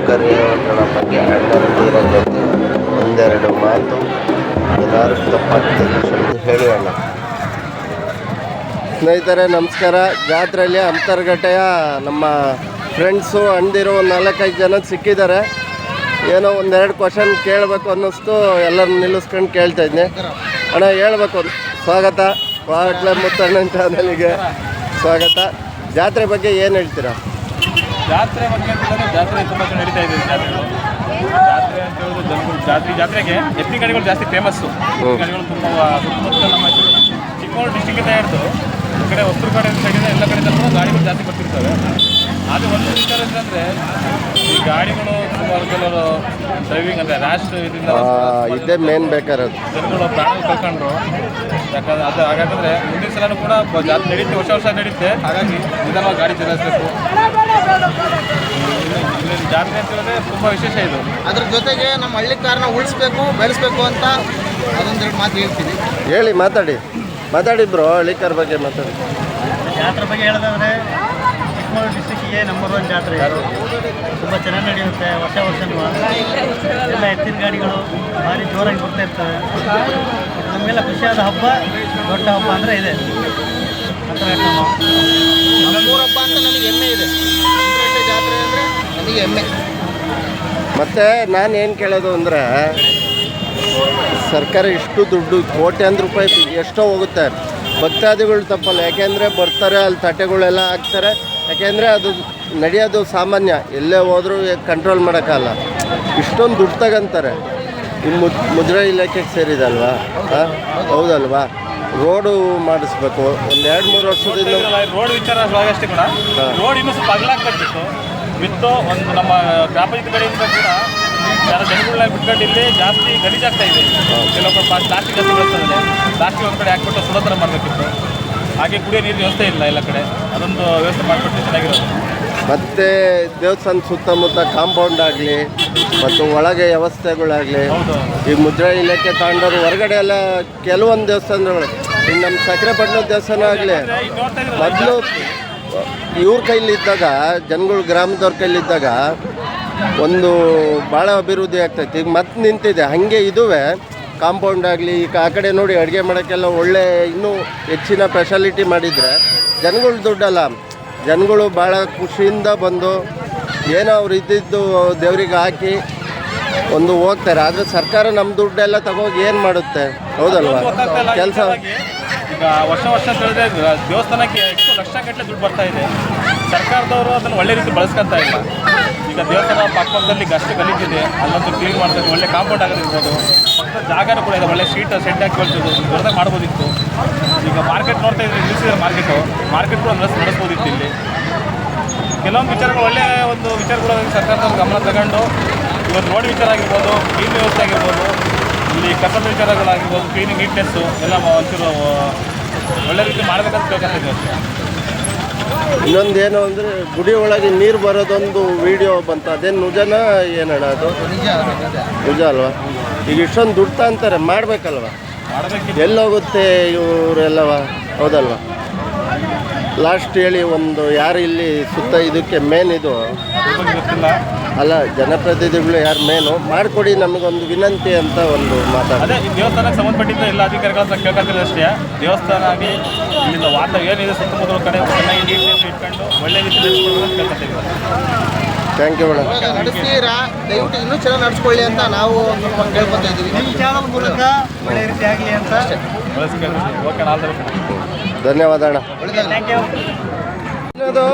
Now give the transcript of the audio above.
ಸೌಕರ್ಯಗಳ ಬಗ್ಗೆ ಅಣ್ಣಂದಿರ ಜೊತೆ ಒಂದೆರಡು ಮಾತು ಏನಾದ್ರು ತಪ್ಪಾಗ್ತದೆ ಹೇಳಿ ಅಣ್ಣ. ಸ್ನೇಹಿತರೆ ನಮಸ್ಕಾರ. ಜಾತ್ರೆಯಲ್ಲಿ ಅಂತರ್ಗಟ್ಟೆಯ ನಮ್ಮ ಫ್ರೆಂಡ್ಸು ಅಣ್ದಿರು ಒಂದು 4-5 ಜನ ಸಿಕ್ಕಿದ್ದಾರೆ. ಏನೋ ಒಂದೆರಡು ಕ್ವಶನ್ ಕೇಳಬೇಕು ಅನ್ನಿಸ್ತು, ಎಲ್ಲರನ್ನ ನಿಲ್ಲಿಸ್ಕೊಂಡು ಕೇಳ್ತಾ ಇದ್ದೀನಿ. ಅಣ್ಣ ಹೇಳ್ಬೇಕು, ಸ್ವಾಗತ ವಾಟ್ಲ ಮುತ್ತಣ್ಣನ ಚಾನಲಿಗೆ ಸ್ವಾಗತ. ಜಾತ್ರೆ ಬಗ್ಗೆ ಏನು ಹೇಳ್ತೀರಾ? ಜಾತ್ರೆ ಬಗ್ಗೆ ಅಂತಂದರೆ ಜಾತ್ರೆ ತುಂಬ ಚೆನ್ನಾಗಿ ನಡೀತಾ ಇದೆ. ಜಾತ್ರೆ ಅಂತ ಹೇಳಿದ್ರೆ ಜಾತ್ರೆಗೆ ಎತ್ತಿನ ಗಾಡಿಗಳು ಜಾಸ್ತಿ ಫೇಮಸ್ಸು. ಗಾಡಿಗಳು ತುಂಬ ಸುತ್ತಮುತ್ತ ನಮ್ಮ ಚಿಕ್ಕಮಗಳೂರು ಡಿಸ್ಟಿಕ್ಕಿಂದ ಹಿಡಿದು ಈ ಕಡೆ ಹೊಸೂರು ಕಡೆ ಸೈಡಿಂದ ಎಲ್ಲ ಕಡೆಯಿಂದ ಕೂಡ ಗಾಡಿಗಳು ಜಾಸ್ತಿ ಬರ್ತಿರ್ತವೆ. ಆದರೆ ಒಂದು ವಿಚಾರ ಅಂತಂದರೆ ಈ ಗಾಡಿಗಳು ಸುಮಾರು ಕೆಲವರು ಡ್ರೈವಿಂಗ್ ಅಂದರೆ ರ್ಯಾಶ್ ಇದರಿಂದ ಇದೇ ಮೇನ್ ಬೇಕಾರದು ಜನಗಳು ಪ್ರಾಣ ಕಳ್ಕೊಂಡ್ರು. ಯಾಕಂದರೆ ಹಾಗಾದರೆ ಮುಂದಿನ ಸಲನೂ ಕೂಡ ಜಾತ್ರೆ ನಡೀತೆ, ವರ್ಷ ನಡೀತೆ. ಹಾಗಾಗಿ ನಿಧಾನವಾಗಿ ಗಾಡಿ ಚಲಾಯಿಸಬೇಕು. ಜಾತ್ರೆ ಅಂತ ಹೇಳಿದ್ರೆ ತುಂಬ ವಿಶೇಷ ಇದು. ಅದ್ರ ಜೊತೆಗೆ ನಮ್ಮ ಹಳ್ಳಿ ಕಾರನ್ನ ಉಳಿಸ್ಬೇಕು, ಬೆಳೆಸ್ಬೇಕು ಅಂತ ಅದೊಂದೆರಡು ಮಾತು ಹೇಳ್ತೀನಿ. ಹೇಳಿ, ಮಾತಾಡಿ ಬ್ರೋ. ಹಳ್ಳಿಕಾರ ಬಗ್ಗೆ ಮಾತಾಡಿ. ಜಾತ್ರೆ ಬಗ್ಗೆ ಹೇಳೋದಾದರೆ ಚಿಕ್ಕಮಗಳೂರು ಡಿಸ್ಟಿಕ್ಕಿಗೆ ನಂಬರ್ 1 ಜಾತ್ರೆ ಇದು. ತುಂಬ ಚೆನ್ನಾಗಿ ನಡೆಯುತ್ತೆ. ವರ್ಷನೂ ಎಲ್ಲ ಎತ್ತಿನ ಗಾಡಿಗಳು ಭಾರಿ ಜೋರಾಗಿ ಬರ್ತಾ ಇರ್ತವೆ. ನಮಗೆಲ್ಲ ಖುಷಿಯಾದ ಹಬ್ಬ, ದೊಡ್ಡ ಹಬ್ಬ ಅಂದರೆ ಇದೆ ನಮ್ಮೂರ ಹಬ್ಬ ಅಂತ ನನಗೆ ಹೆಮ್ಮೆ ಇದೆ. ಜಾತ್ರೆ ಅಂದರೆ ನನಗೆ ಹೆಮ್ಮೆ. ಮತ್ತು ನಾನು ಏನು ಕೇಳೋದು ಅಂದರೆ, ಸರ್ಕಾರ ಇಷ್ಟು ದುಡ್ಡು ಕೋಟ್ಯಾಂತರ ರೂಪಾಯಿ ಎಷ್ಟೋ ಹೋಗುತ್ತೆ. ಭಕ್ತಾದಿಗಳು ತಪ್ಪಲ್ಲ, ಯಾಕೆಂದರೆ ಬರ್ತಾರೆ, ಅಲ್ಲಿ ತಟ್ಟೆಗಳೆಲ್ಲ ಹಾಕ್ತಾರೆ. ಯಾಕೆಂದರೆ ಅದು ನಡೆಯೋದು ಸಾಮಾನ್ಯ, ಎಲ್ಲೇ ಹೋದರೂ ಕಂಟ್ರೋಲ್ ಮಾಡೋಕ್ಕಲ್ಲ. ಇಷ್ಟೊಂದು ದುಡ್ಡು ತಗೊಂತಾರೆ. ಈ ಮುದ್ರಾ ಇಲಾಖೆಗೆ ಸೇರಿದಲ್ವಾ? ಹೌದಲ್ವಾ? ರೋಡು ಮಾಡಿಸ್ಬೇಕು. ಒಂದು 2-3 ವರ್ಷದಿಂದ ರೋಡ್ ವಿಚಾರ ಅಷ್ಟೇ ಕೂಡ ರೋಡ್ ಇನ್ನೂ ಸ್ವಲ್ಪ ಅಗಲಾಗ್ಬೇಕಿತ್ತು. ಬಿತ್ತು ಒಂದು ನಮ್ಮ ಗ್ರಾಮ ಪಂಚಾಯತ್ ಕಡೆಯಿಂದ ಕೂಡ ಜನಗಳನ್ನ ಬಿಟ್ಕೊಂಡು ಇಲ್ಲಿ ಜಾಸ್ತಿ ಗಲೀಜಾಗ್ತಾ ಇದೆ. ಕೆಲವೊಬ್ಬರು ಪ್ಲಾಸ್ಟಿಕ್ ಜಾಸ್ತಿ ಬರ್ತದೆ. ಪ್ಲಾಸ್ಟಿಕ್ ಒಂದು ಕಡೆ ಹಾಕ್ಬಿಟ್ಟು ಸುಡೋ ಥರ ಮಾಡಬೇಕಿತ್ತು. ಹಾಗೆ ಕುಡಿಯೋ ನೀರಿನ ವ್ಯವಸ್ಥೆ ಇಲ್ಲ ಎಲ್ಲ ಕಡೆ. ಅದೊಂದು ವ್ಯವಸ್ಥೆ ಮಾಡಿಬಿಟ್ಟು ಚೆನ್ನಾಗಿರೋದು. ಮತ್ತು ದೇವಸ್ಥಾನ ಸುತ್ತಮುತ್ತ ಕಾಂಪೌಂಡ್ ಆಗಲಿ ಮತ್ತು ಒಳಗೆ ವ್ಯವಸ್ಥೆಗಳಾಗಲಿ, ಈ ಮುದ್ರಾ ಇಲಾಖೆ ತಗೊಂಡವ್ರು ಹೊರಗಡೆ ಎಲ್ಲ ಕೆಲವೊಂದು ದೇವಸ್ಥಾನಗಳು, ಈಗ ನಮ್ಮ ಸಕ್ಕರೆಪಟ್ಟಣ ದೇವಸ್ಥಾನ ಆಗಲಿ, ಮೊದಲು ಇವ್ರ ಕೈಲಿದ್ದಾಗ, ಜನಗಳು ಗ್ರಾಮದವ್ರ ಕೈಲಿದ್ದಾಗ ಒಂದು ಭಾಳ ಅಭಿವೃದ್ಧಿ ಆಗ್ತೈತಿ. ಈಗ ಮತ್ತೆ ನಿಂತಿದೆ. ಹಾಗೆ ಇದುವೇ ಕಾಂಪೌಂಡ್ ಆಗಲಿ, ಈಗ ಆ ಕಡೆ ನೋಡಿ ಅಡುಗೆ ಮಾಡೋಕ್ಕೆಲ್ಲ ಒಳ್ಳೆ ಇನ್ನೂ ಹೆಚ್ಚಿನ ಫೆಸಿಲಿಟಿ ಮಾಡಿದರೆ ಜನಗಳು ದುಡ್ಡಲ್ಲ, ಜನಗಳು ಭಾಳ ಖುಷಿಯಿಂದ ಬಂದು ಏನೋ ಅವ್ರು ಇದ್ದಿದ್ದು ದೇವ್ರಿಗೆ ಹಾಕಿ ಒಂದು ಹೋಗ್ತಾರೆ. ಆದರೆ ಸರ್ಕಾರ ನಮ್ಮ ದುಡ್ಡೆಲ್ಲ ತಗೋಗಿ ಏನು ಮಾಡುತ್ತೆ? ಹೌದಲ್ವಾ? ಕೆಲಸ ಈಗ ವರ್ಷ ಅಂತ ಹೇಳಿದ್ರೆ ದೇವಸ್ಥಾನಕ್ಕೆ ಎಷ್ಟು ಲಕ್ಷಗಟ್ಟಲೆ ದುಡ್ಡು ಬರ್ತಾ ಇದೆ. ಸರ್ಕಾರದವರು ಅದನ್ನು ಒಳ್ಳೆ ರೀತಿ ಬಳಸ್ಕೊತಾ ಇಲ್ಲ. ಈಗ ದೇವಸ್ಥಾನ ಪಕ್ಕದಲ್ಲಿ ಅಷ್ಟು ಗಲೀಜಿದೆ, ಅಲ್ಲೊಂದು ಕ್ಲೀನ್ ಮಾಡ್ತಾರೆ. ಒಳ್ಳೆ ಕಾಂಪೌಂಡ್ ಆಗೋದಿರ್ಬೋದು, ಪಕ್ಕದ ಜಾಗನೂ ಕೂಡ ಇದೆ. ಒಳ್ಳೆ ಶೆಡ್ ಹಾಕಿ ಬೆಳೆಸೋದು ದೊಡ್ಡದಾಗಿ ಮಾಡ್ಬೋದಿತ್ತು. ಈಗ ಮಾರ್ಕೆಟ್ ನೋಡ್ತಾ ಇದ್ರೆ ನಿಲ್ಲಿಸಿದ್ರೆ ಮಾರ್ಕೆಟ್ ಕೂಡ ನಡೆಸ್ಬೋದಿತ್ತು. ಇಲ್ಲಿ ಕೆಲವೊಂದು ವಿಚಾರಗಳು, ಒಳ್ಳೆಯ ಒಂದು ವಿಚಾರಗಳು ಸರ್ಕಾರದವ್ರು ಗಮನ ತಗೊಂಡು ಇವತ್ತು ರೋಡ್ ವಿಚಾರ ಆಗಿರ್ಬೋದು, ಕ್ಲೀನ್ ವ್ಯವಸ್ಥೆ ಆಗಿರ್ಬೋದು, ಇಲ್ಲಿ ಕಸದ ವಿಚಾರಗಳಾಗಿರ್ಬೋದು, ಕ್ಲೀನಿಂಗ್ ನೀಟ್ನೆಸ್ಸು ಎಲ್ಲ ಒಂಚೂರು ಒಳ್ಳೆ ರೀತಿ ಮಾಡಬೇಕಂತ ಕೇಳ್ಕೊತಿದ್ವಿ ಅಷ್ಟೇ. ಇನ್ನೊಂದೇನು ಅಂದರೆ, ಗುಡಿ ಒಳಗೆ ನೀರು ಬರೋದೊಂದು ವಿಡಿಯೋ ಬಂತು. ಅದೇನು ನಿಜನ ಏನಣ್ಣ? ಅದು ನಿಜ ಅಲ್ವಾ? ಈಗ ಇಷ್ಟೊಂದು ದುಡ್ಡು ಅಂತಾರೆ, ಮಾಡಬೇಕಲ್ವ? ಎಲ್ಲೋಗುತ್ತೆ ಇವರೆಲ್ಲವ? ಹೌದಲ್ವ? ಲಾಸ್ಟ್ ಹೇಳಿ ಒಂದು ಯಾರು ಇಲ್ಲಿ ಸುತ್ತ ಇದಕ್ಕೆ ಮೇನ್ ಇದು ಗೊತ್ತಿಲ್ಲ ಅಲ್ಲ, ಜನಪ್ರತಿನಿಧಿಗಳು ಯಾರು ಮೇನು ಮಾಡಿಕೊಡಿ ನಮಗೊಂದು ವಿನಂತಿ ಅಂತ ಒಂದು ಮಾತಾಡ. ಅದೇ ಈ ದೇವಸ್ಥಾನಕ್ಕೆ ಸಂಬಂಧಪಟ್ಟಿದ್ದ ಎಲ್ಲ ಅಧಿಕಾರಿಗಳನ್ನ ಕೇಳ್ಕೊತಿರೋದು ಅಷ್ಟೇ. ದೇವಸ್ಥಾನ ಆಗಿ ಇಲ್ಲಿಂದ ವಾತಾವರಣ ಏನಿದೆ ಸುತ್ತಮುತ್ತಲ ಕಡೆ ಚೆನ್ನಾಗಿ ನೀಟ್ನೆಸ್ ಇಟ್ಕೊಂಡು ಒಳ್ಳೆ ರೀತಿ ನಡೆಸ್ಕೊಳ್ಳೋದು ಕೇಳ್ಕೊತೀವಿ. Thank you madam. ನಡೆಸ್ತೀರಾ, ದಯವಿಟ್ಟು ಇನ್ನೂ ಚೆನ್ನಾಗಿ ನಡೆಸ್ಕೊಳ್ಳಿ ಅಂತ ನಾವು ಸ್ವಲ್ಪ ಕೇಳ್ಕೊತಾ ಇದ್ದೀವಿ. ನಿಮ್ಮ ಚಾನಲ್ ಮೂಲಕ ಒಳ್ಳೆ ರೀತಿ ಆಗಲಿ ಅಂತ ಓಕೆ, ನಾಲ್ಕು ಧನ್ಯವಾದ ಅಣ್ಣ. Thank you. ಏನದು?